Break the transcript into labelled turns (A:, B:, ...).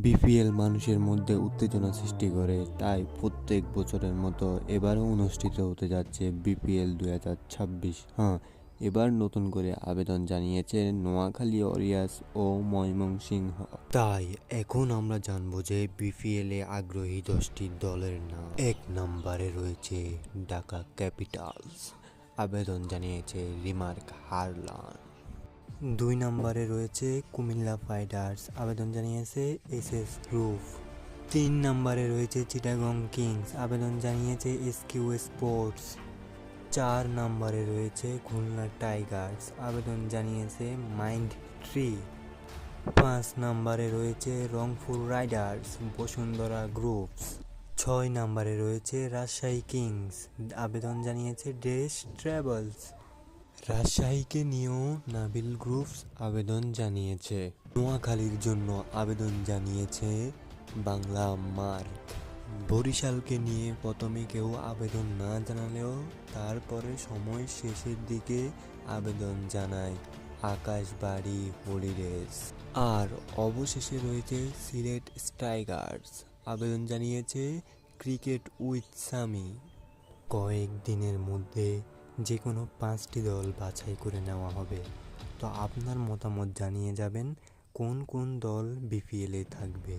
A: BPL মানুষের মধ্যে উত্তেজনা সৃষ্টি করে, তাই প্রত্যেক বছরের মতো এবারও অনুষ্ঠিত হতে যাচ্ছে বিপিএল 2026। হ্যাঁ, এবার নতুন করে আবেদন জানিয়েছে নোয়াখালী ওয়ারিয়র্স ও ময়মনসিংহ। তাই এখন আমরা জানবো যে বিপিএল এ আগ্রহী 10টি দলের নাম। 1 নম্বরে রয়েছে ঢাকা ক্যাপিটালস, আবেদন জানিয়েছে রিমার্ক হারলান। 2 নম্বরে রয়েছে কুমিল্লা ফাইটার্স, আবেদন জানিয়েছে এসএস গ্রুপ। 3 নম্বরে রয়েছে চিটাগং কিংস, আবেদন জানিয়েছে এসকিউ স্পোর্টস। 4 নম্বরে রয়েছে খুলনা টাইগার্স, আবেদন জানিয়েছে মাইন্ড ট্রি। 5 নম্বরে রয়েছে রংপুর রাইডার্স, বসুন্ধরা গ্রুপস। 6 নম্বরে রয়েছে রাজশাহী কিংস, আবেদন জানিয়েছে ডেস ট্রাভেলস। রাজশাহীকে নিয়েও নাবিল গ্রুপস আবেদন জানিয়েছে। নোয়াখালীর জন্য আবেদন জানিয়েছে বাংলা মার্ক। বরিশালকে নিয়ে প্রথমে কেউ আবেদন না জানালেও তারপরে সময় শেষের দিকে আবেদন জানায় আকাশবাড়ি হলিডেজ। আর অবশেষে রয়েছে সিলেট স্ট্রাইকার্স, আবেদন জানিয়েছে ক্রিকেট উইথ সামি। কয়েকদিনের মধ্যে যে কোনো 5টি দল বাছাই করে নেওয়া হবে। তো আপনার মতামত জানিয়ে যাবেন কোন কোন দল বিপিএলে থাকবে।